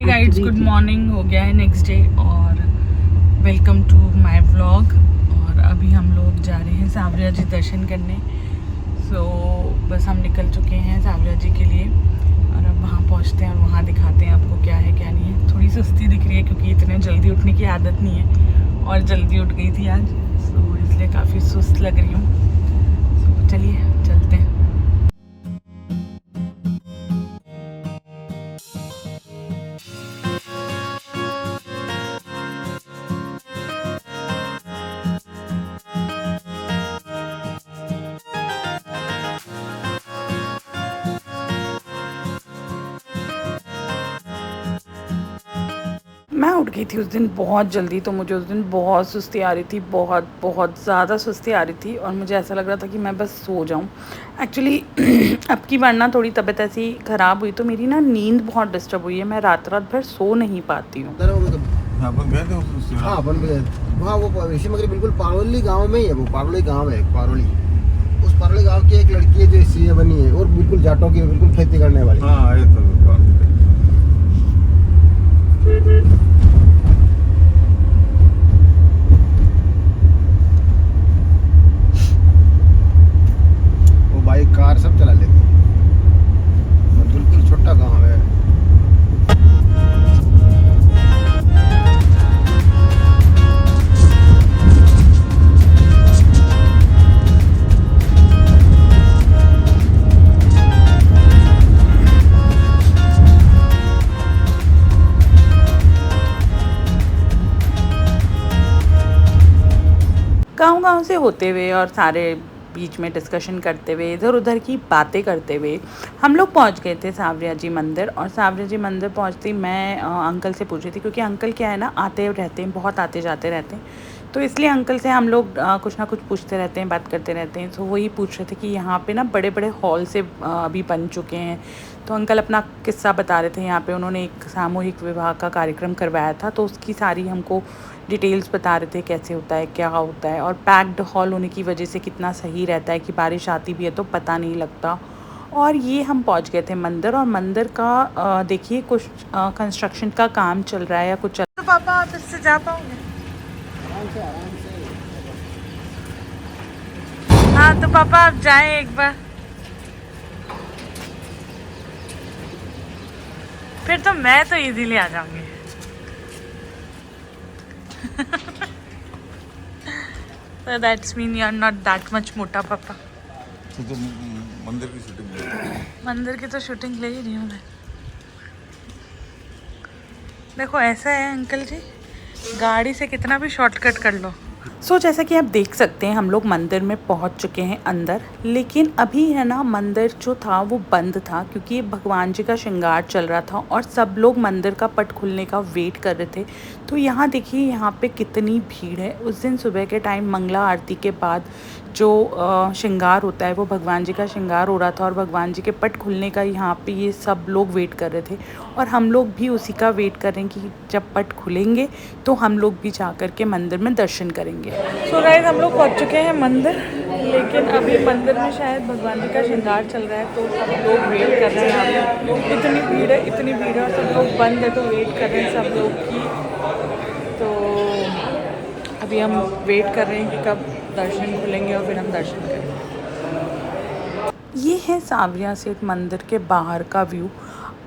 Guides, good morning. हो गया है नेक्स्ट डे और वेलकम टू माय व्लॉग। और अभी हम लोग जा रहे हैं सांवरिया जी दर्शन करने। बस हम निकल चुके हैं सांवरिया जी के लिए और अब वहाँ पहुँचते हैं और वहाँ दिखाते हैं आपको क्या है क्या नहीं है। थोड़ी सुस्ती दिख रही है क्योंकि इतने जल्दी उठने की आदत नहीं है और जल्दी उठ गई थी आज, इसलिए काफ़ी सुस्त लग रही हूँ। चलिए चलते हैं। मैं उठ गई थी उस दिन बहुत जल्दी, तो मुझे उस दिन बहुत सुस्ती आ रही थी, बहुत बहुत ज़्यादा सुस्ती आ रही थी और मुझे ऐसा लग रहा था कि मैं बस सो जाऊं। एक्चुअली अब की बार ना थोड़ी तबीयत ऐसी ख़राब हुई तो मेरी ना नींद बहुत डिस्टर्ब हुई है। मैं रात रात भर सो नहीं पाती हूँ। हाँ अपन गए वहाँ वो ऋषि मगरी बिल्कुल पारोली गांव में ही है। वो पारोली गांव है, पारोली। उस पारोली गांव की एक लड़की है जो सीए बनी है और बिल्कुल जाटों की बिल्कुल खेती करने वाली। हाँ ये तो वो बाइक कार सब चला लेती है और बिल्कुल छोटा गांव है। गांव से होते हुए और सारे बीच में डिस्कशन करते हुए, इधर उधर की बातें करते हुए हम लोग पहुंच गए थे सांवरिया जी मंदिर। और सांवरिया जी मंदिर पहुंचती मैं अंकल से पूछ रही थी, क्योंकि अंकल क्या है ना, आते रहते हैं, बहुत आते जाते रहते हैं, तो इसलिए अंकल से हम लोग कुछ ना कुछ पूछते रहते हैं, बात करते रहते हैं। तो वही पूछ रहे थे कि यहाँ पे ना बड़े बड़े हॉल से अभी बन चुके हैं। तो अंकल अपना किस्सा बता रहे थे। यहाँ पे उन्होंने एक सामूहिक विवाह का कार्यक्रम करवाया था, तो उसकी सारी हमको डिटेल्स बता रहे थे, कैसे होता है, क्या होता है। और पैक्ड हॉल होने की वजह से कितना सही रहता है कि बारिश आती भी है तो पता नहीं लगता। और ये हम पहुंच गए थे मंदिर, और मंदिर का देखिए कुछ कंस्ट्रक्शन का काम चल रहा है या कुछ चल। तो पापा आप इससे जा पाओगे? आराम से आराम से। हाँ तो पापा आप जाएं एक बार, फिर तो मैं तो इजीली आ जाऊंगी। So that's mean you are not that much मोटा पापा। तो मंदिर की शूटिंग मंदिर की तो शूटिंग ले ही रही हूँ मैं। देखो ऐसा है अंकल जी, गाड़ी से कितना भी शॉर्टकट कर लो। जैसा कि आप देख सकते हैं हम लोग मंदिर में पहुंच चुके हैं अंदर, लेकिन अभी है ना मंदिर जो था वो बंद था, क्योंकि भगवान जी का श्रृंगार चल रहा था और सब लोग मंदिर का पट खुलने का वेट कर रहे थे। तो यहाँ देखिए यहाँ पे कितनी भीड़ है। उस दिन सुबह के टाइम मंगला आरती के बाद जो श्रृंगार होता है, वो भगवान जी का श्रृंगार हो रहा था और भगवान जी के पट खुलने का यहाँ पे ये सब लोग वेट कर रहे थे। और हम लोग भी उसी का वेट कर रहे हैं कि जब पट खुलेंगे तो हम लोग भी जा कर के मंदिर में दर्शन करेंगे। सो गाइस हम लोग पहुँच चुके हैं मंदिर, लेकिन अभी मंदिर में शायद भगवान जी का श्रृंगार चल रहा है, तो सब लोग वेट कर रहे हैं यहाँ पे। इतनी भीड़ है, इतनी भीड़ है, सब लोग बंद है तो वेट कर रहे हैं सब लोग की। तो अभी हम वेट कर रहे हैं कि कब दर्शन खुलेंगे और फिर हम दर्शन करेंगे। ये है सांवरिया सेठ मंदिर के बाहर का व्यू।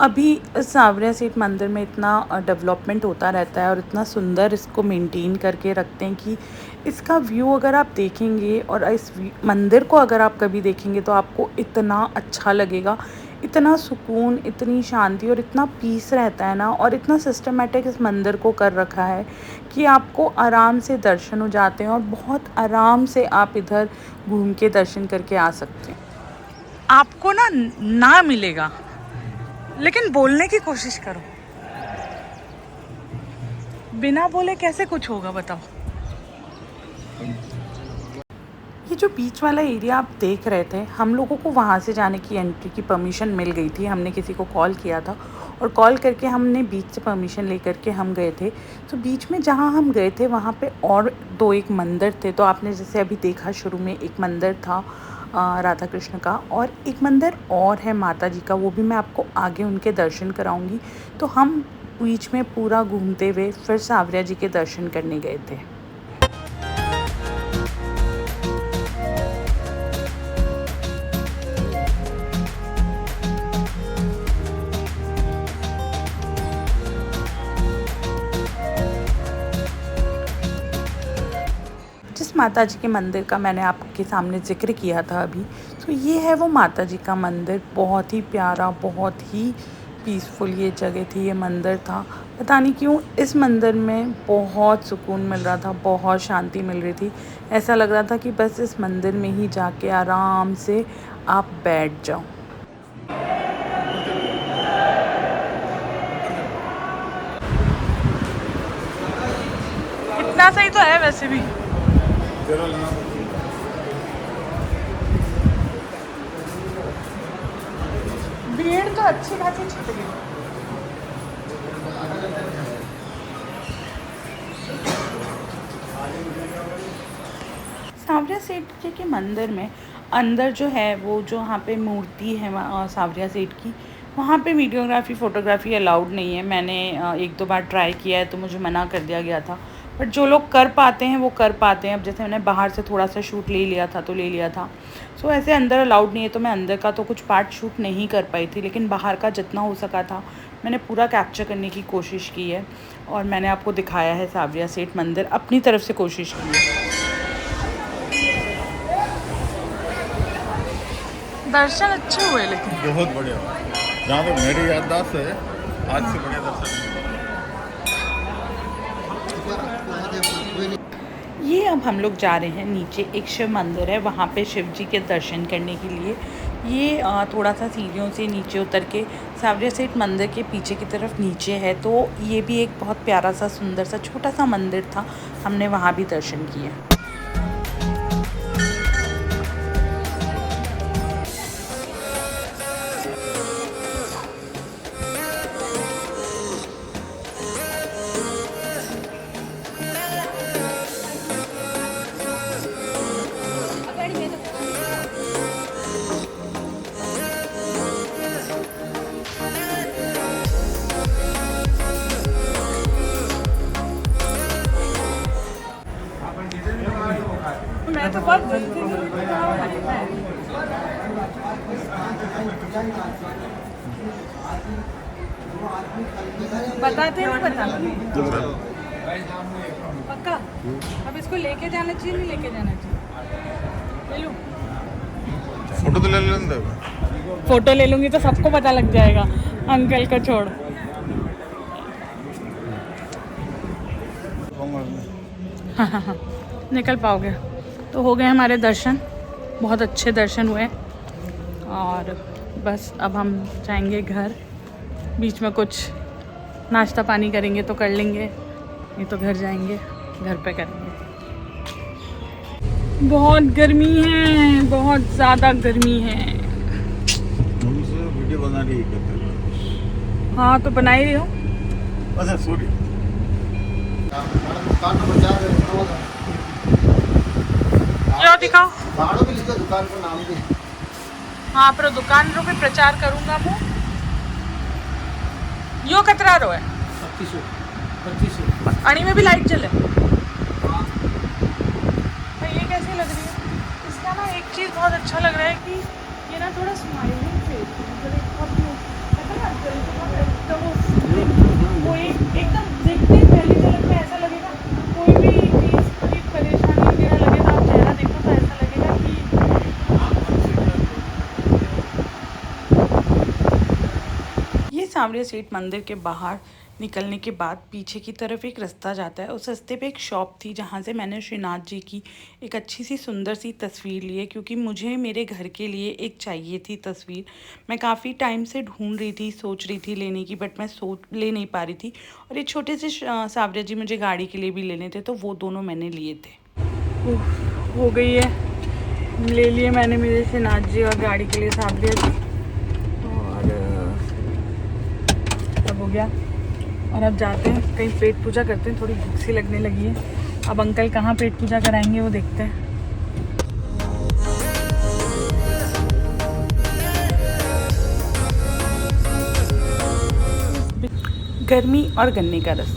अभी सांवरिया सेठ मंदिर में इतना डेवलपमेंट होता रहता है और इतना सुंदर इसको मेंटेन करके रखते हैं कि इसका व्यू अगर आप देखेंगे और इस मंदिर को अगर आप कभी देखेंगे तो आपको इतना अच्छा लगेगा, इतना सुकून, इतनी शांति और इतना पीस रहता है ना। और इतना सिस्टमेटिक इस मंदिर को कर रखा है कि आपको आराम से दर्शन हो जाते हैं और बहुत आराम से आप इधर घूम के दर्शन करके आ सकते हैं। आपको ना मिलेगा, लेकिन बोलने की कोशिश करो। बिना बोले कैसे कुछ होगा बताओ। ये जो बीच वाला एरिया आप देख रहे थे, हम लोगों को वहाँ से जाने की एंट्री की परमिशन मिल गई थी। हमने किसी को कॉल किया था और कॉल करके हमने बीच से परमिशन लेकर के हम गए थे। तो बीच में जहाँ हम गए थे वहाँ पे और दो एक मंदिर थे। तो आपने जैसे अभी देखा शुरू में एक मंदिर था राधा कृष्ण का, और एक मंदिर और है माता जी का, वो भी मैं आपको आगे उनके दर्शन कराऊंगी। तो हम बीच में पूरा घूमते हुए फिर सांवरिया जी के दर्शन करने गए थे। जिस माता जी के मंदिर का मैंने आपके सामने ज़िक्र किया था अभी, तो ये है वो माता जी का मंदिर। बहुत ही प्यारा, बहुत ही पीसफुल ये जगह थी, ये मंदिर था। पता नहीं क्यों इस मंदिर में बहुत सुकून मिल रहा था, बहुत शांति मिल रही थी। ऐसा लग रहा था कि बस इस मंदिर में ही जाके आराम से आप बैठ जाओ। इतना सही तो है वैसे भी। भीड़ तो अच्छी खासी छिप गई। सांवरिया सेठ जी के मंदिर में अंदर जो है वो जो वहाँ पे मूर्ति है सांवरिया सेठ की, वहाँ पे वीडियोग्राफी फ़ोटोग्राफी अलाउड नहीं है। मैंने 1-2 बार ट्राई किया है तो मुझे मना कर दिया गया था। बट जो लोग कर पाते हैं वो कर पाते हैं। अब जैसे मैंने बाहर से थोड़ा सा शूट ले लिया था तो ले लिया था। सो ऐसे अंदर अलाउड नहीं है तो मैं अंदर का तो कुछ पार्ट शूट नहीं कर पाई थी, लेकिन बाहर का जितना हो सका था मैंने पूरा कैप्चर करने की कोशिश की है और मैंने आपको दिखाया है सांवरिया सेठ मंदिर, अपनी तरफ से कोशिश की है। दर्शन अच्छे हुए लेकिन बहुत बढ़िया। जहाँ तक मेरी याददाश्त है, आज से बढ़िया दर्शन। ये अब हम लोग जा रहे हैं नीचे, एक शिव मंदिर है, वहाँ पे शिव जी के दर्शन करने के लिए। ये थोड़ा सा सीढ़ियों से नीचे उतर के सांवरिया सेठ मंदिर के पीछे की तरफ नीचे है। तो ये भी एक बहुत प्यारा सा सुंदर सा छोटा सा मंदिर था, हमने वहाँ भी दर्शन किए। मैं तो बहुत बताते नहीं बता पक्का। अब इसको लेके जाना चाहिए नहीं लेके जाना चाहिए? ले लो फोटो तो ले लेंगे। फोटो ले लूँगी तो सबको पता लग जाएगा, अंकल को छोड़। हाँ, निकल पाओगे। तो हो गए हमारे दर्शन, बहुत अच्छे दर्शन हुए और बस अब हम जाएंगे घर। बीच में कुछ नाश्ता पानी करेंगे तो कर लेंगे, नहीं तो घर जाएंगे, घर पे करेंगे। बहुत गर्मी है, बहुत ज़्यादा गर्मी है। वीडियो बना रही है। हाँ तो बना ही रही हो। अच्छा सॉरी। क्या दिखाओ? भाड़ों भी लिखो दुकान पर नाम भी। हाँ पर दुकान रो पे प्रचार करूँगा मैं। यो कतरा रो है 2500 अणी में भी लाइट जले। तो ये कैसी लग रही है? इसका ना एक चीज़ बहुत अच्छा लग रहा है कि ये ना थोड़ा स्माइलिंग फेस, कोई एकदम देखते ही पहली झलक में ऐसा लगेगा, कोई भी चीज़ की परेशानी वगैरह लगे तो आप चेहरा देखो तो ऐसा लगेगा कि ये सांवरिया सेठ मंदिर के बाहर निकलने के बाद पीछे की तरफ एक रास्ता जाता है। उस रास्ते पे एक शॉप थी जहाँ से मैंने श्रीनाथ जी की एक अच्छी सी सुंदर सी तस्वीर ली है, क्योंकि मुझे मेरे घर के लिए एक चाहिए थी तस्वीर। मैं काफ़ी टाइम से ढूंढ रही थी, सोच रही थी लेने की, बट मैं ले नहीं पा रही थी। और ये छोटे से सांवरिया जी मुझे गाड़ी के लिए भी लेने थे, तो वो दोनों मैंने लिए थे। हो गई है, ले लिए मैंने मेरे श्रीनाथ जी और गाड़ी के लिए सांवरिया जी, और सब हो गया। और अब जाते हैं कहीं पेट पूजा करते हैं, थोड़ी भूख सी लगने लगी है। अब अंकल कहाँ पेट पूजा कराएंगे वो देखते हैं। गर्मी और गन्ने का रस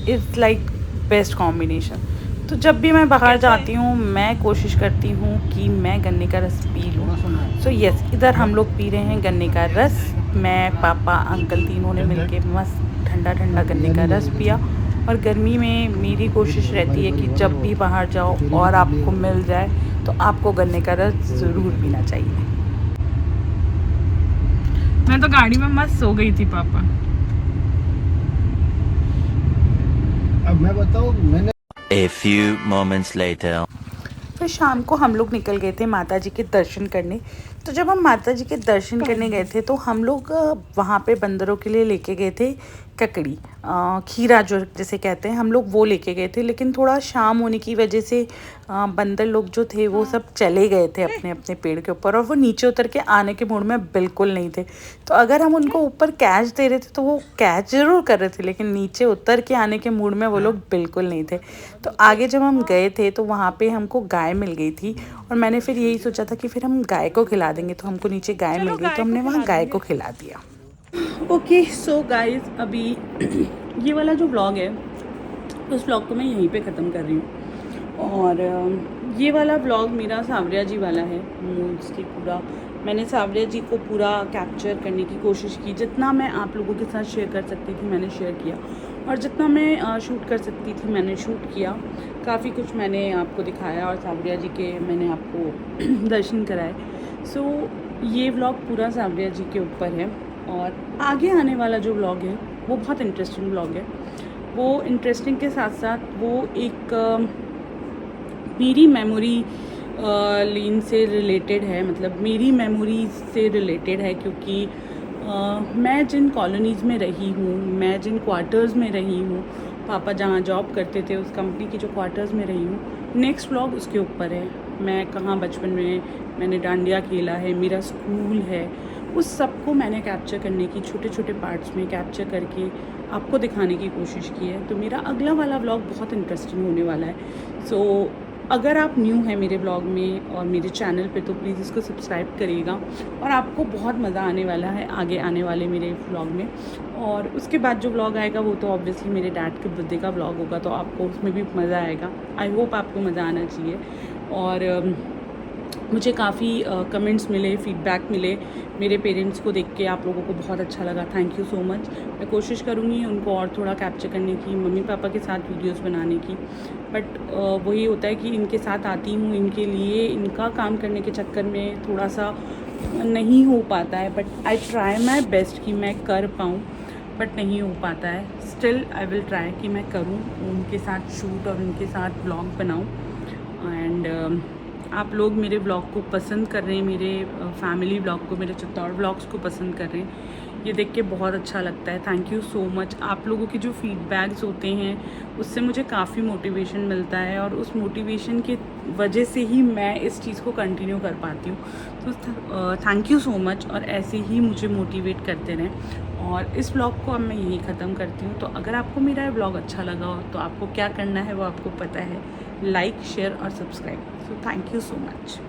इज़ लाइक बेस्ट कॉम्बिनेशन। तो जब भी मैं बाहर जाती हूँ मैं कोशिश करती हूँ कि मैं गन्ने का रस पी लूँ। सो यस, इधर हम लोग पी रहे हैं गन्ने का रस। मैं, पापा, अंकल तीनों ने मिलके मस्त ठंडा ठंडा गन्ने का रस पिया। और गर्मी में मेरी कोशिश रहती है कि जब भी बाहर जाओ और आपको मिल जाए तो आपको गन्ने का रस ज़रूर पीना चाहिए। मैं तो गाड़ी में मस्त सो गई थी पापा। अब मैं बताऊँ, मैंने A few moments later. फिर शाम को हम लोग निकल गए थे माता जी के दर्शन करने। तो जब हम माता जी के दर्शन करने गए थे तो हम लोग वहाँ पे बंदरों के लिए लेके गए थे ककड़ी, खीरा जो जैसे कहते हैं, हम लोग वो लेके गए थे। लेकिन थोड़ा शाम होने की वजह से बंदर लोग जो थे वो सब चले गए थे अपने अपने पेड़ के ऊपर, और वो नीचे उतर के आने के मूड में बिल्कुल नहीं थे। तो अगर हम उनको ऊपर कैच दे रहे थे तो वो कैच ज़रूर कर रहे थे, लेकिन नीचे उतर के आने के मूड में वो लोग बिल्कुल नहीं थे। तो आगे जब हम गए थे तो वहाँ पे हमको गाय मिल गई थी, और मैंने फिर यही सोचा था कि फिर हम गाय को खिला देंगे। तो हमको नीचे गाय मिल गई तो हमने वहाँ गाय को खिला दिया। ओके सो गाइस, अभी ये वाला जो व्लॉग है उस व्लॉग को मैं यहीं पे ख़त्म कर रही हूँ। और ये वाला व्लॉग मेरा सावरिया जी वाला है मोस्टली। पूरा मैंने सावरिया जी को पूरा कैप्चर करने की कोशिश की। जितना मैं आप लोगों के साथ शेयर कर सकती थी मैंने शेयर किया, और जितना मैं शूट कर सकती थी मैंने शूट किया। काफ़ी कुछ मैंने आपको दिखाया और सावरिया जी के मैंने आपको दर्शन कराए। सो ये व्लॉग पूरा सावरिया जी के ऊपर है। और आगे आने वाला जो व्लॉग है वो बहुत इंटरेस्टिंग व्लॉग है। वो इंटरेस्टिंग के साथ साथ वो एक मेरी मेमोरी लेन से रिलेटेड है, मतलब मेरी मेमोरीज से रिलेटेड है। क्योंकि मैं जिन कॉलोनीज़ में रही हूँ, मैं जिन क्वार्टर्स में रही हूँ, पापा जहाँ जॉब करते थे उस कंपनी की जो क्वार्टर्स में रही हूँ, नेक्स्ट व्लॉग उसके ऊपर है। मैं कहाँ बचपन में मैंने डांडिया खेला है, मेरा स्कूल है, उस सब को मैंने कैप्चर करने की छोटे छोटे पार्ट्स में कैप्चर करके आपको दिखाने की कोशिश की है। तो मेरा अगला वाला व्लॉग बहुत इंटरेस्टिंग होने वाला है। सो अगर आप न्यू हैं मेरे ब्लॉग में और मेरे चैनल पे तो प्लीज़ इसको सब्सक्राइब करिएगा, और आपको बहुत मज़ा आने वाला है आगे आने वाले मेरे व्लॉग में। और उसके बाद जो व्लॉग आएगा वो तो ऑब्वियसली मेरे डैड के बर्थडे का व्लॉग होगा, तो आपको उसमें भी मज़ा आएगा। आई होप आपको मज़ा आना चाहिए। और मुझे काफ़ी कमेंट्स मिले, फीडबैक मिले मेरे पेरेंट्स को देख के, आप लोगों को बहुत अच्छा लगा, थैंक यू सो मच। मैं कोशिश करूँगी उनको और थोड़ा कैप्चर करने की, मम्मी पापा के साथ वीडियोस बनाने की। बट वही होता है कि इनके साथ आती हूँ, इनके लिए इनका काम करने के चक्कर में थोड़ा सा नहीं हो पाता है। But I try my best कि मैं कर पाऊँ, बट नहीं हो पाता है। स्टिल आई विल ट्राई कि मैं करूँ, उनके साथ शूट और उनके साथ ब्लॉग बनाऊँ। एंड आप लोग मेरे ब्लॉग को पसंद कर रहे हैं, मेरे फैमिली ब्लॉग को, मेरे चित्तौड़ ब्लॉग्स को पसंद कर रहे हैं, ये देख के बहुत अच्छा लगता है। Thank you so much. आप लोगों के जो फीडबैक्स होते हैं उससे मुझे काफ़ी मोटिवेशन मिलता है, और उस मोटिवेशन की वजह से ही मैं इस चीज़ को कंटिन्यू कर पाती हूँ। तो थैंक यू सो मच, और ऐसे ही मुझे मोटिवेट करते रहें। और इस ब्लॉग को अब मैं यहीं ख़त्म करती हूँ। तो अगर आपको मेरा ये ब्लॉग अच्छा लगा हो तो आपको क्या करना है वो आपको पता है, लाइक, शेयर और subscribe. So thank you so much.